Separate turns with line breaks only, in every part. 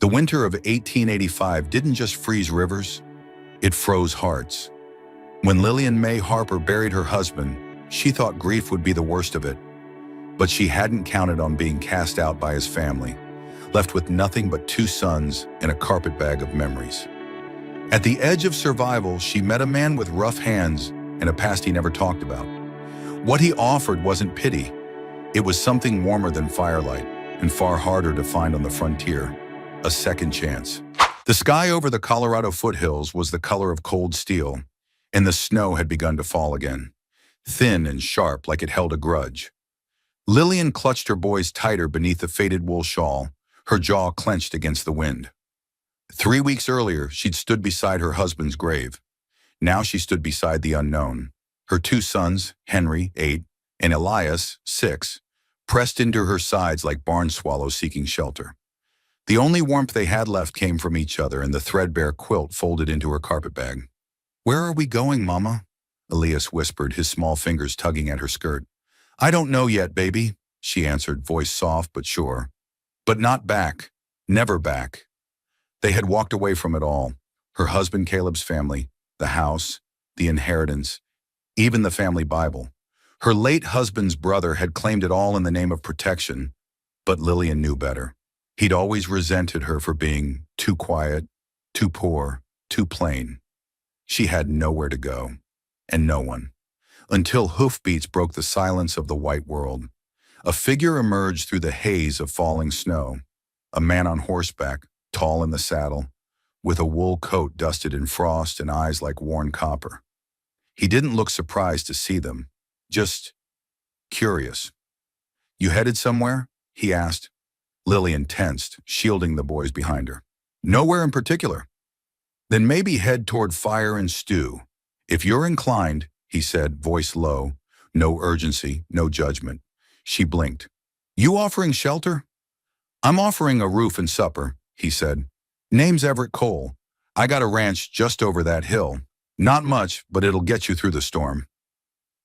The winter of 1885 didn't just freeze rivers, it froze hearts. When Lillian May Harper buried her husband, she thought grief would be the worst of it. But she hadn't counted on being cast out by his family, left with nothing but 2 sons and a carpetbag of memories. At the edge of survival, she met a man with rough hands and a past he never talked about. What he offered wasn't pity. It was something warmer than firelight and far harder to find on the frontier, a second chance. The sky over the Colorado foothills was the color of cold steel, and the snow had begun to fall again, thin and sharp like it held a grudge. Lillian clutched her boys tighter beneath the faded wool shawl, her jaw clenched against the wind. 3 weeks earlier, she'd stood beside her husband's grave. Now she stood beside the unknown. Her 2 sons, Henry, 8, and Elias, 6, pressed into her sides like barn swallows seeking shelter. The only warmth they had left came from each other and the threadbare quilt folded into her carpetbag. "Where are we going, Mama?" Elias whispered, his small fingers tugging at her skirt. "I don't know yet, baby," she answered, voice soft but sure. But not back. Never back. They had walked away from it all. Her husband Caleb's family, the house, the inheritance, even the family Bible. Her late husband's brother had claimed it all in the name of protection, but Lillian knew better. He'd always resented her for being too quiet, too poor, too plain. She had nowhere to go, and no one. Until hoofbeats broke the silence of the white world. A figure emerged through the haze of falling snow. A man on horseback, tall in the saddle, with a wool coat dusted in frost and eyes like worn copper. He didn't look surprised to see them, just curious. "You headed somewhere?" he asked. Lillian tensed, shielding the boys behind her. "Nowhere in particular." "Then maybe head toward fire and stew. If you're inclined," he said, voice low, no urgency, no judgment. She blinked. "You offering shelter?" "I'm offering a roof and supper," he said. "Name's Everett Cole. I got a ranch just over that hill. Not much, but it'll get you through the storm."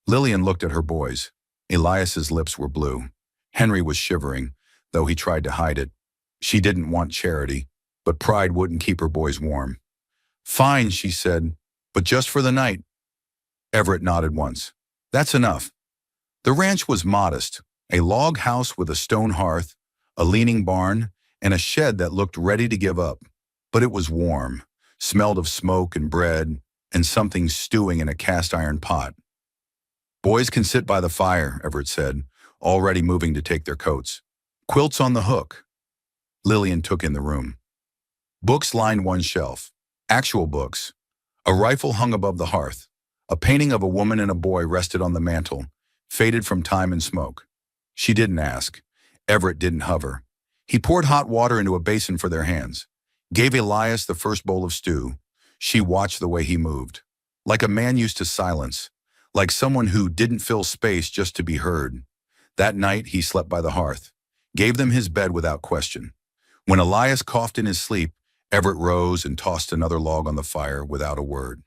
Lillian looked at her boys. Elias's lips were blue. Henry was shivering, though he tried to hide it. She didn't want charity, but pride wouldn't keep her boys warm. "Fine," she said, "but just for the night." Everett nodded once. "That's enough." The ranch was modest, a log house with a stone hearth, a leaning barn, and a shed that looked ready to give up. But it was warm, smelled of smoke and bread, and something stewing in a cast-iron pot. "Boys can sit by the fire," Everett said, already moving to take their coats. "Quilts on the hook." Lillian took in the room. Books lined one shelf. Actual books. A rifle hung above the hearth. A painting of a woman and a boy rested on the mantel, faded from time and smoke. She didn't ask. Everett didn't hover. He poured hot water into a basin for their hands. Gave Elias the first bowl of stew. She watched the way he moved. Like a man used to silence. Like someone who didn't fill space just to be heard. That night, he slept by the hearth. Gave them his bed without question. When Elias coughed in his sleep, Everett rose and tossed another log on the fire without a word.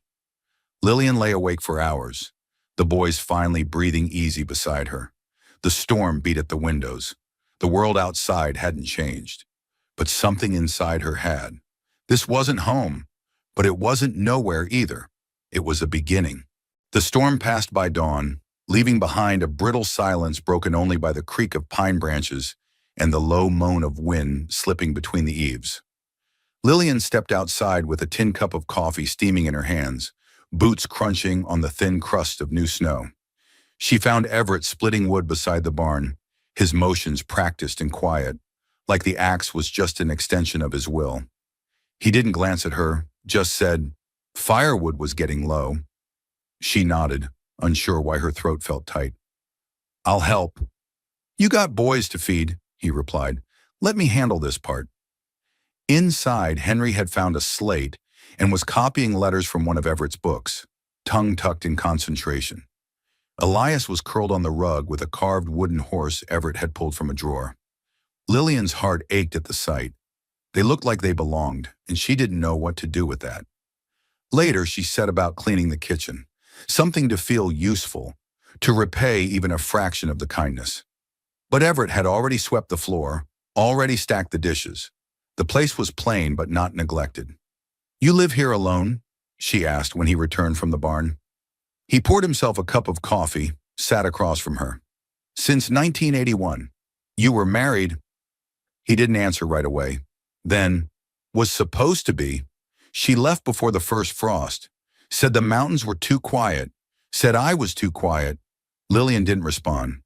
Lillian lay awake for hours, the boys finally breathing easy beside her. The storm beat at the windows. The world outside hadn't changed, but something inside her had. This wasn't home, but it wasn't nowhere either. It was a beginning. The storm passed by dawn, leaving behind a brittle silence broken only by the creak of pine branches and the low moan of wind slipping between the eaves. Lillian stepped outside with a tin cup of coffee steaming in her hands, boots crunching on the thin crust of new snow. She found Everett splitting wood beside the barn, his motions practiced and quiet, like the axe was just an extension of his will. He didn't glance at her, just said, "Firewood was getting low." She nodded, unsure why her throat felt tight. "I'll help." "You got boys to feed," he replied. "Let me handle this part." Inside, Henry had found a slate and was copying letters from one of Everett's books, tongue tucked in concentration. Elias was curled on the rug with a carved wooden horse Everett had pulled from a drawer. Lillian's heart ached at the sight. They looked like they belonged, and she didn't know what to do with that. Later, she set about cleaning the kitchen, something to feel useful, to repay even a fraction of the kindness. But Everett had already swept the floor, already stacked the dishes. The place was plain but not neglected. "You live here alone?" she asked when he returned from the barn. He poured himself a cup of coffee, sat across from her. "Since 1981. You were married?" He didn't answer right away. Then, "Was supposed to be. She left before the first frost. Said the mountains were too quiet. Said I was too quiet." Lillian didn't respond.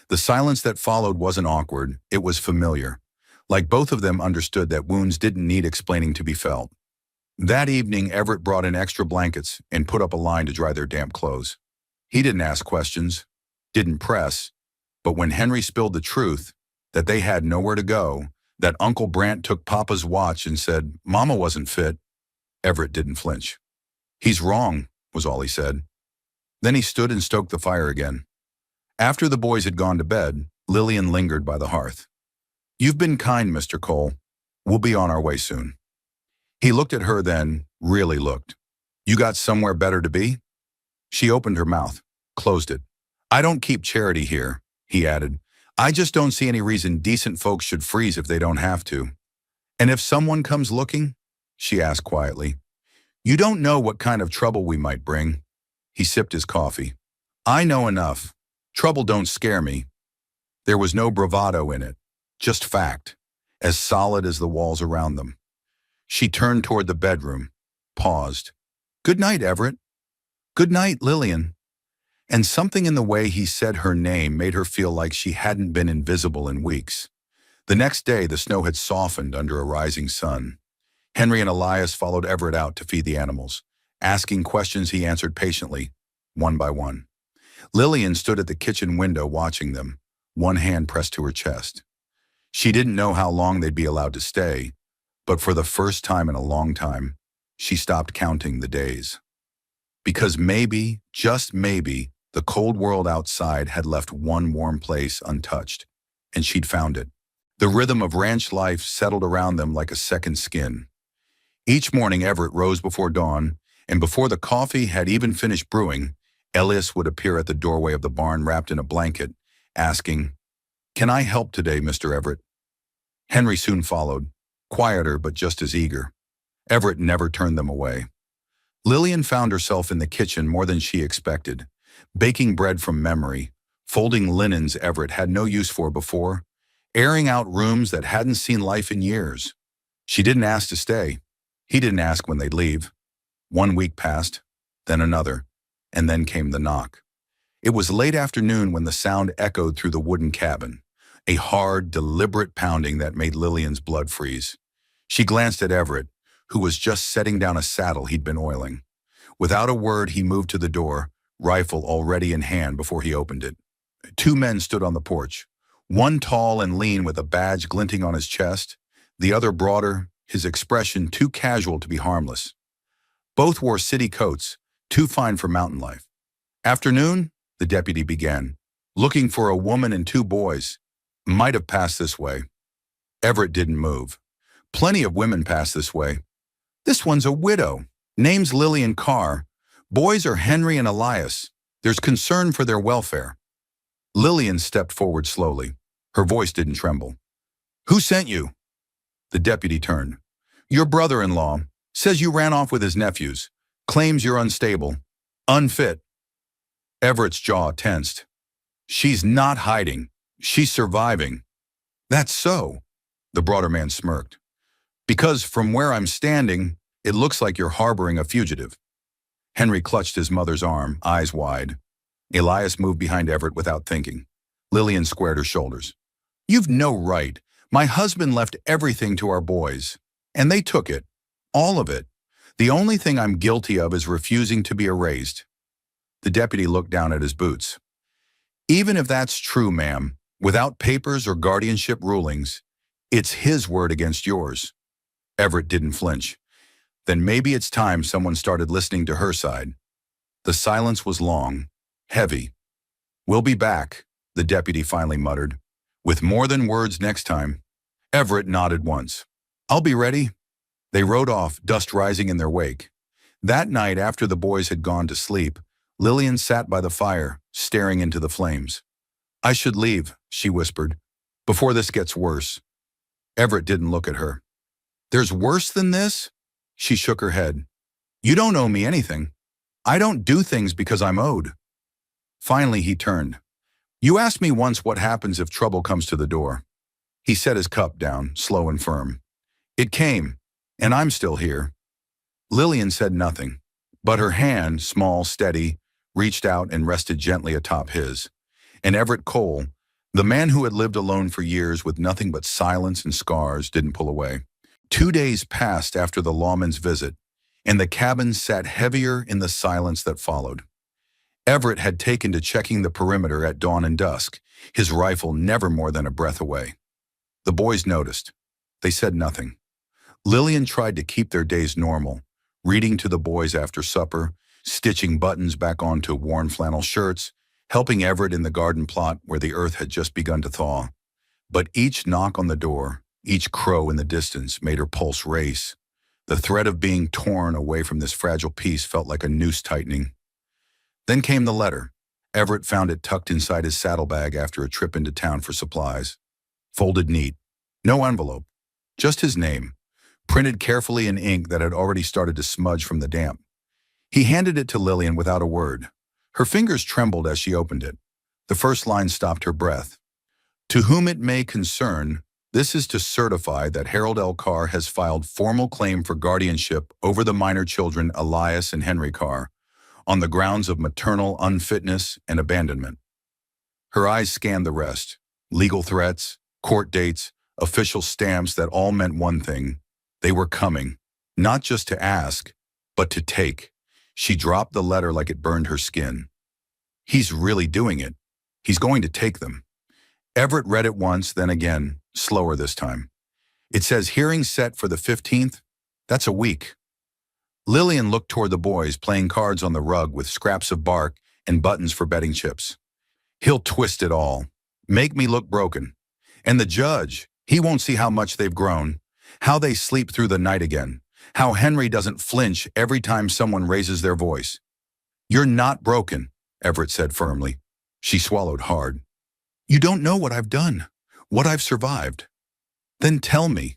The silence that followed wasn't awkward, it was familiar. Like both of them understood that wounds didn't need explaining to be felt. That evening, Everett brought in extra blankets and put up a line to dry their damp clothes. He didn't ask questions, didn't press, but when Henry spilled the truth, that they had nowhere to go, that Uncle Brant took Papa's watch and said, "Mama wasn't fit," Everett didn't flinch. "He's wrong," was all he said. Then he stood and stoked the fire again. After the boys had gone to bed, Lillian lingered by the hearth. "You've been kind, Mr. Cole. We'll be on our way soon." He looked at her then, really looked. "You got somewhere better to be?" She opened her mouth, closed it. "I don't keep charity here," he added. "I just don't see any reason decent folks should freeze if they don't have to." "And if someone comes looking?" she asked quietly. "You don't know what kind of trouble we might bring." He sipped his coffee. "I know enough. Trouble don't scare me." There was no bravado in it, just fact, as solid as the walls around them. She turned toward the bedroom, paused. "Good night, Everett." "Good night, Lillian." And something in the way he said her name made her feel like she hadn't been invisible in weeks. The next day, the snow had softened under a rising sun. Henry and Elias followed Everett out to feed the animals. Asking questions he answered patiently, one by one. Lillian stood at the kitchen window watching them, one hand pressed to her chest. She didn't know how long they'd be allowed to stay, but for the first time in a long time, she stopped counting the days. Because maybe, just maybe, the cold world outside had left one warm place untouched, and she'd found it. The rhythm of ranch life settled around them like a second skin. Each morning, Everett rose before dawn, and before the coffee had even finished brewing, Elias would appear at the doorway of the barn wrapped in a blanket, asking, "Can I help today, Mr. Everett?" Henry soon followed, quieter but just as eager. Everett never turned them away. Lillian found herself in the kitchen more than she expected, baking bread from memory, folding linens Everett had no use for before, airing out rooms that hadn't seen life in years. She didn't ask to stay. He didn't ask when they'd leave. 1 week passed, then another, and then came the knock. It was late afternoon when the sound echoed through the wooden cabin, a hard, deliberate pounding that made Lillian's blood freeze. She glanced at Everett, who was just setting down a saddle he'd been oiling. Without a word, he moved to the door, rifle already in hand before he opened it. Two men stood on the porch, one tall and lean with a badge glinting on his chest, the other broader, his expression too casual to be harmless. Both wore city coats, too fine for mountain life. "Afternoon," the deputy began. "Looking for a woman and 2 boys. Might have passed this way." Everett didn't move. "Plenty of women pass this way." "This one's a widow. Name's Lillian Carr. Boys are Henry and Elias. There's concern for their welfare." Lillian stepped forward slowly. Her voice didn't tremble. "Who sent you?" The deputy turned. "Your brother-in-law. Says you ran off with his nephews. Claims you're unstable. Unfit." Everett's jaw tensed. "She's not hiding. She's surviving." "That's so," the broader man smirked. "Because from where I'm standing, it looks like you're harboring a fugitive." Henry clutched his mother's arm, eyes wide. Elias moved behind Everett without thinking. Lillian squared her shoulders. "You've no right. My husband left everything to our boys, and they took it. All of it. The only thing I'm guilty of is refusing to be erased." The deputy looked down at his boots. "Even if that's true, ma'am, without papers or guardianship rulings, it's his word against yours." Everett didn't flinch. Then maybe it's time someone started listening to her side. The silence was long, heavy. "We'll be back," the deputy finally muttered. "With more than words next time." Everett nodded once. "I'll be ready." They rode off, dust rising in their wake. That night, after the boys had gone to sleep, Lillian sat by the fire, staring into the flames. "I should leave," she whispered, "before this gets worse." Everett didn't look at her. There's worse than this? She shook her head. You don't owe me anything. I don't do things because I'm owed. Finally, he turned. You asked me once what happens if trouble comes to the door. He set his cup down, slow and firm. It came, and I'm still here. Lillian said nothing, but her hand, small, steady, reached out and rested gently atop his. And Everett Cole, the man who had lived alone for years with nothing but silence and scars, didn't pull away. 2 days passed after the lawman's visit, and the cabin sat heavier in the silence that followed. Everett had taken to checking the perimeter at dawn and dusk, his rifle never more than a breath away. The boys noticed. They said nothing. Lillian tried to keep their days normal, reading to the boys after supper, stitching buttons back onto worn flannel shirts, helping Everett in the garden plot where the earth had just begun to thaw. But each knock on the door, each crow in the distance made her pulse race. The threat of being torn away from this fragile piece felt like a noose tightening. Then came the letter. Everett found it tucked inside his saddlebag after a trip into town for supplies. Folded neat. No envelope. Just his name, printed carefully in ink that had already started to smudge from the damp. He handed it to Lillian without a word. Her fingers trembled as she opened it. The first line stopped her breath. To whom it may concern, this is to certify that Harold L. Carr has filed formal claim for guardianship over the minor children Elias and Henry Carr, on the grounds of maternal unfitness and abandonment. Her eyes scanned the rest. Legal threats, court dates, official stamps that all meant one thing. They were coming, not just to ask, but to take. She dropped the letter like it burned her skin. He's really doing it. He's going to take them. Everett read it once, then again, slower this time. It says hearing set for the 15th. That's a week. Lillian looked toward the boys playing cards on the rug with scraps of bark and buttons for betting chips. He'll twist it all, make me look broken. And the judge, he won't see how much they've grown, how they sleep through the night again, how Henry doesn't flinch every time someone raises their voice. You're not broken, Everett said firmly. She swallowed hard. You don't know what I've done, what I've survived. Then tell me.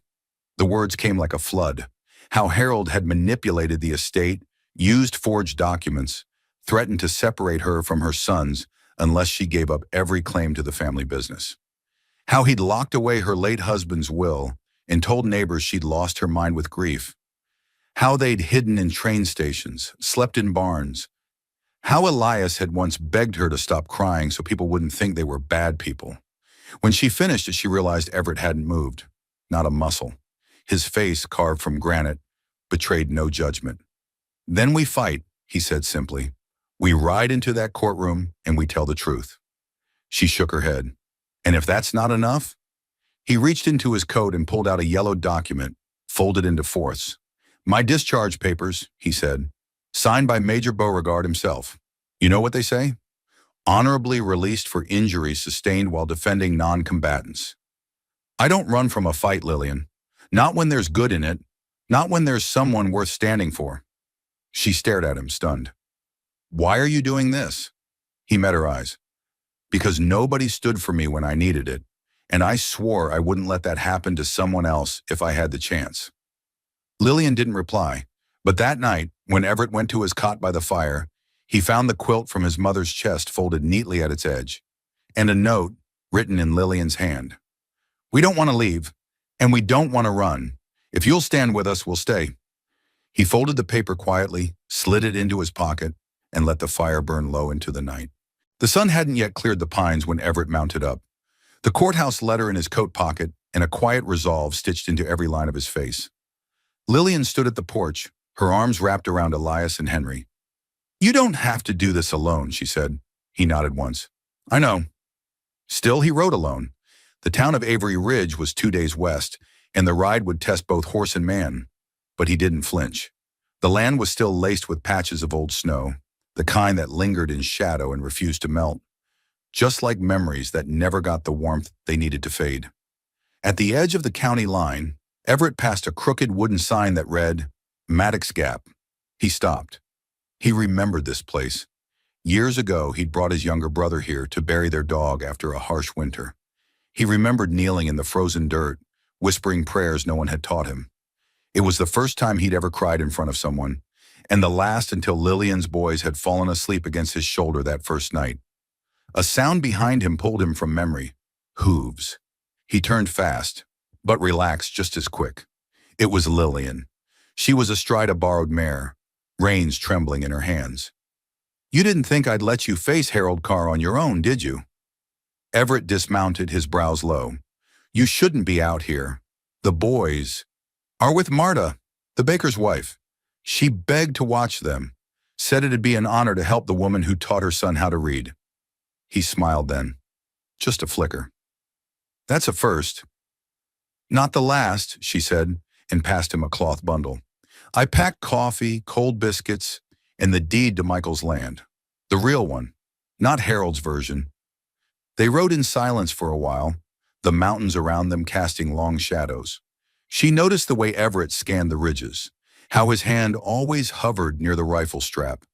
The words came like a flood. How Harold had manipulated the estate, used forged documents, threatened to separate her from her sons unless she gave up every claim to the family business. How he'd locked away her late husband's will and told neighbors she'd lost her mind with grief. How they'd hidden in train stations, slept in barns. How Elias had once begged her to stop crying so people wouldn't think they were bad people. When she finished it, she realized Everett hadn't moved, not a muscle. His face, carved from granite, betrayed no judgment. Then we fight, he said simply. We ride into that courtroom and we tell the truth. She shook her head. And if that's not enough? He reached into his coat and pulled out a yellow document, folded into fourths. My discharge papers, he said, signed by Major Beauregard himself. You know what they say? Honorably released for injuries sustained while defending non-combatants. I don't run from a fight, Lillian. Not when there's good in it. Not when there's someone worth standing for. She stared at him, stunned. Why are you doing this? He met her eyes. Because nobody stood for me when I needed it, and I swore I wouldn't let that happen to someone else if I had the chance. Lillian didn't reply, but that night, when Everett went to his cot by the fire, he found the quilt from his mother's chest folded neatly at its edge, and a note written in Lillian's hand. We don't want to leave, and we don't want to run. If you'll stand with us, we'll stay. He folded the paper quietly, slid it into his pocket, and let the fire burn low into the night. The sun hadn't yet cleared the pines when Everett mounted up, the courthouse letter in his coat pocket and a quiet resolve stitched into every line of his face. Lillian stood at the porch, her arms wrapped around Elias and Henry. You don't have to do this alone, she said. He nodded once. I know. Still, he rode alone. The town of Avery Ridge was 2 days west, and the ride would test both horse and man. But he didn't flinch. The land was still laced with patches of old snow, the kind that lingered in shadow and refused to melt, just like memories that never got the warmth they needed to fade. At the edge of the county line, Everett passed a crooked wooden sign that read, Maddox Gap. He stopped. He remembered this place. Years ago, he'd brought his younger brother here to bury their dog after a harsh winter. He remembered kneeling in the frozen dirt, whispering prayers no one had taught him. It was the first time he'd ever cried in front of someone, and the last until Lillian's boys had fallen asleep against his shoulder that first night. A sound behind him pulled him from memory. Hooves. He turned fast, but relaxed just as quick. It was Lillian. She was astride a borrowed mare, reins trembling in her hands. "You didn't think I'd let you face Harold Carr on your own, did you?" Everett dismounted, his brows low. "You shouldn't be out here. The boys are with Marta, the baker's wife. She begged to watch them, said it'd be an honor to help the woman who taught her son how to read." He smiled then. Just a flicker. "That's a first." "Not the last," she said, and passed him a cloth bundle. "I packed coffee, cold biscuits, and the deed to Michael's land. The real one, not Harold's version." They rode in silence for a while, the mountains around them casting long shadows. She noticed the way Everett scanned the ridges, how his hand always hovered near the rifle strap,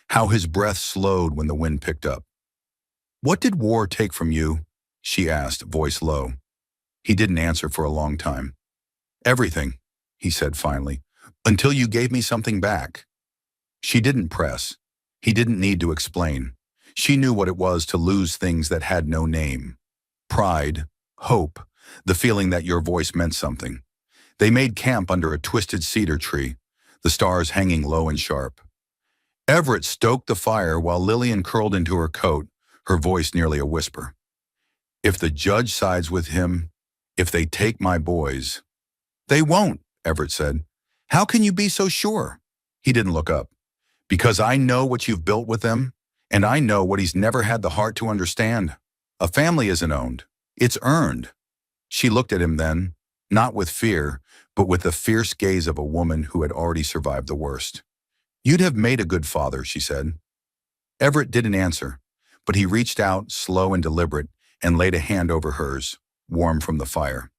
how his breath slowed when the wind picked up. "What did war take from you?" she asked, voice low. He didn't answer for a long time. "Everything," he said finally, "until you gave me something back." She didn't press. He didn't need to explain. She knew what it was to lose things that had no name. Pride, hope, the feeling that your voice meant something. They made camp under a twisted cedar tree, the stars hanging low and sharp. Everett stoked the fire while Lillian curled into her coat, her voice nearly a whisper. "If the judge sides with him, if they take my boys—" "They won't," Everett said. "How can you be so sure?" He didn't look up. "Because I know what you've built with them, and I know what he's never had the heart to understand. A family isn't owned. It's earned." She looked at him then, not with fear, but with the fierce gaze of a woman who had already survived the worst. "You'd have made a good father," she said. Everett didn't answer, but he reached out, slow and deliberate, and laid a hand over hers, warm from the fire.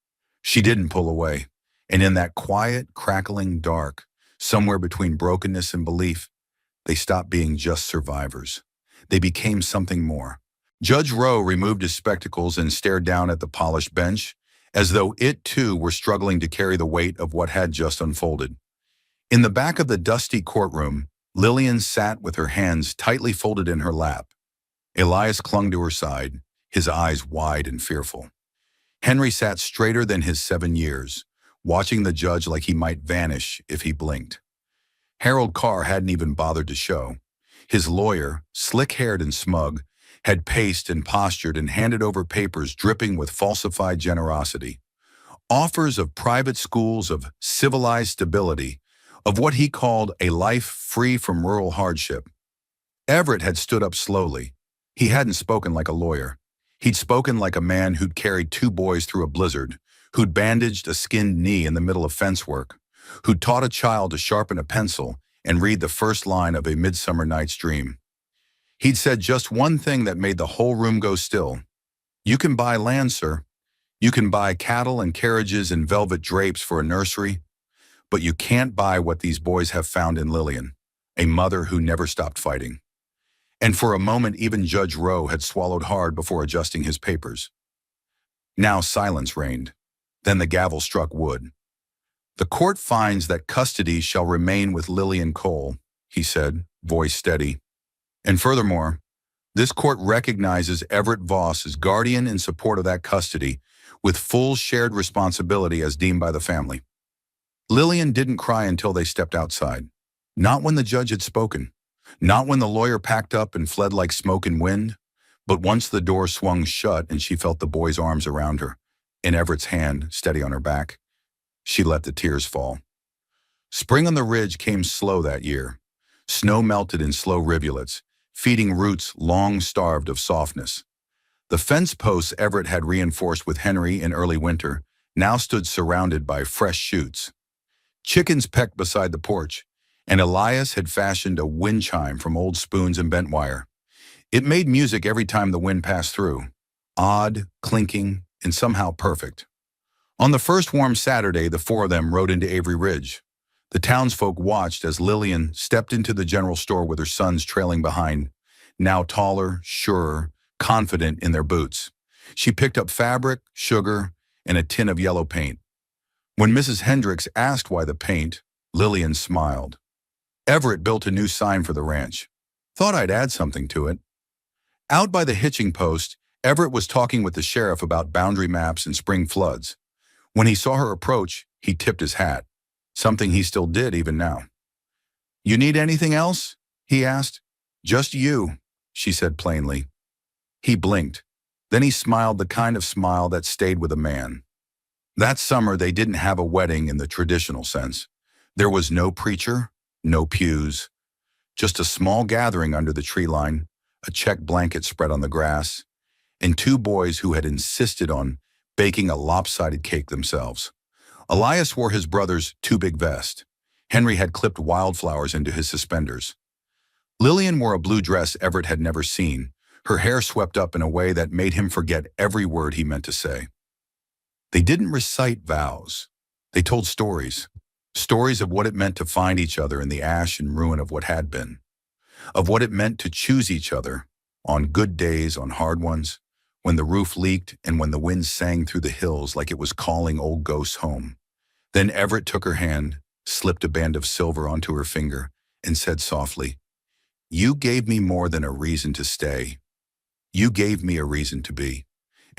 She didn't pull away, and in that quiet, crackling dark, somewhere between brokenness and belief, they stopped being just survivors. They became something more. Judge Rowe removed his spectacles and stared down at the polished bench, as though it too were struggling to carry the weight of what had just unfolded. In the back of the dusty courtroom, Lillian sat with her hands tightly folded in her lap. Elias clung to her side, his eyes wide and fearful. Henry sat straighter than his 7 years, watching the judge like he might vanish if he blinked. Harold Carr hadn't even bothered to show. His lawyer, slick-haired and smug, had paced and postured and handed over papers dripping with falsified generosity. Offers of private schools, of civilized stability, of what he called a life free from rural hardship. Everett had stood up slowly. He hadn't spoken like a lawyer. He'd spoken like a man who'd carried 2 boys through a blizzard, who'd bandaged a skinned knee in the middle of fence work, who'd taught a child to sharpen a pencil and read the first line of A Midsummer Night's Dream. He'd said just one thing that made the whole room go still. "You can buy land, sir. You can buy cattle and carriages and velvet drapes for a nursery, but you can't buy what these boys have found in Lillian, a mother who never stopped fighting." And for a moment, even Judge Rowe had swallowed hard before adjusting his papers. Now silence reigned. Then the gavel struck wood. "The court finds that custody shall remain with Lillian Cole," he said, voice steady. "And furthermore, this court recognizes Everett Voss as guardian in support of that custody, with full shared responsibility as deemed by the family." Lillian didn't cry until they stepped outside. Not when the judge had spoken. Not when the lawyer packed up and fled like smoke and wind, but once the door swung shut and she felt the boy's arms around her, in Everett's hand, steady on her back, she let the tears fall. Spring on the ridge came slow that year. Snow melted in slow rivulets, feeding roots long starved of softness. The fence posts Everett had reinforced with Henry in early winter now stood surrounded by fresh shoots. Chickens pecked beside the porch, and Elias had fashioned a wind chime from old spoons and bent wire. It made music every time the wind passed through, odd, clinking, and somehow perfect. On the first warm Saturday, the 4 of them rode into Avery Ridge. The townsfolk watched as Lillian stepped into the general store with her sons trailing behind, now taller, surer, confident in their boots. She picked up fabric, sugar, and a tin of yellow paint. When Mrs. Hendricks asked why the paint, Lillian smiled. Everett built a new sign for the ranch. Thought I'd add something to it. Out by the hitching post, Everett was talking with the sheriff about boundary maps and spring floods. When he saw her approach, he tipped his hat, something he still did even now. "You need anything else?" he asked. "Just you," she said plainly. He blinked. Then he smiled, the kind of smile that stayed with a man. That summer, they didn't have a wedding in the traditional sense. There was no preacher, no pews, just a small gathering under the tree line, a check blanket spread on the grass, and two boys who had insisted on baking a lopsided cake themselves. Elias wore his brother's too-big vest. Henry had clipped wildflowers into his suspenders. Lillian wore a blue dress Everett had never seen, her hair swept up in a way that made him forget every word he meant to say. They didn't recite vows. They told stories. Stories of what it meant to find each other in the ash and ruin of what had been. Of what it meant to choose each other, on good days, on hard ones, when the roof leaked and when the wind sang through the hills like it was calling old ghosts home. Then Everett took her hand, slipped a band of silver onto her finger, and said softly, "You gave me more than a reason to stay. You gave me a reason to be."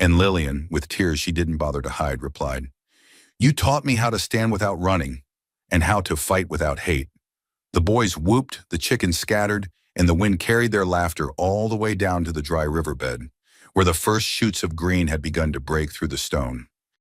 And Lillian, with tears she didn't bother to hide, replied, "You taught me how to stand without running, and how to fight without hate." The boys whooped, the chickens scattered, and the wind carried their laughter all the way down to the dry riverbed, where the first shoots of green had begun to break through the stone.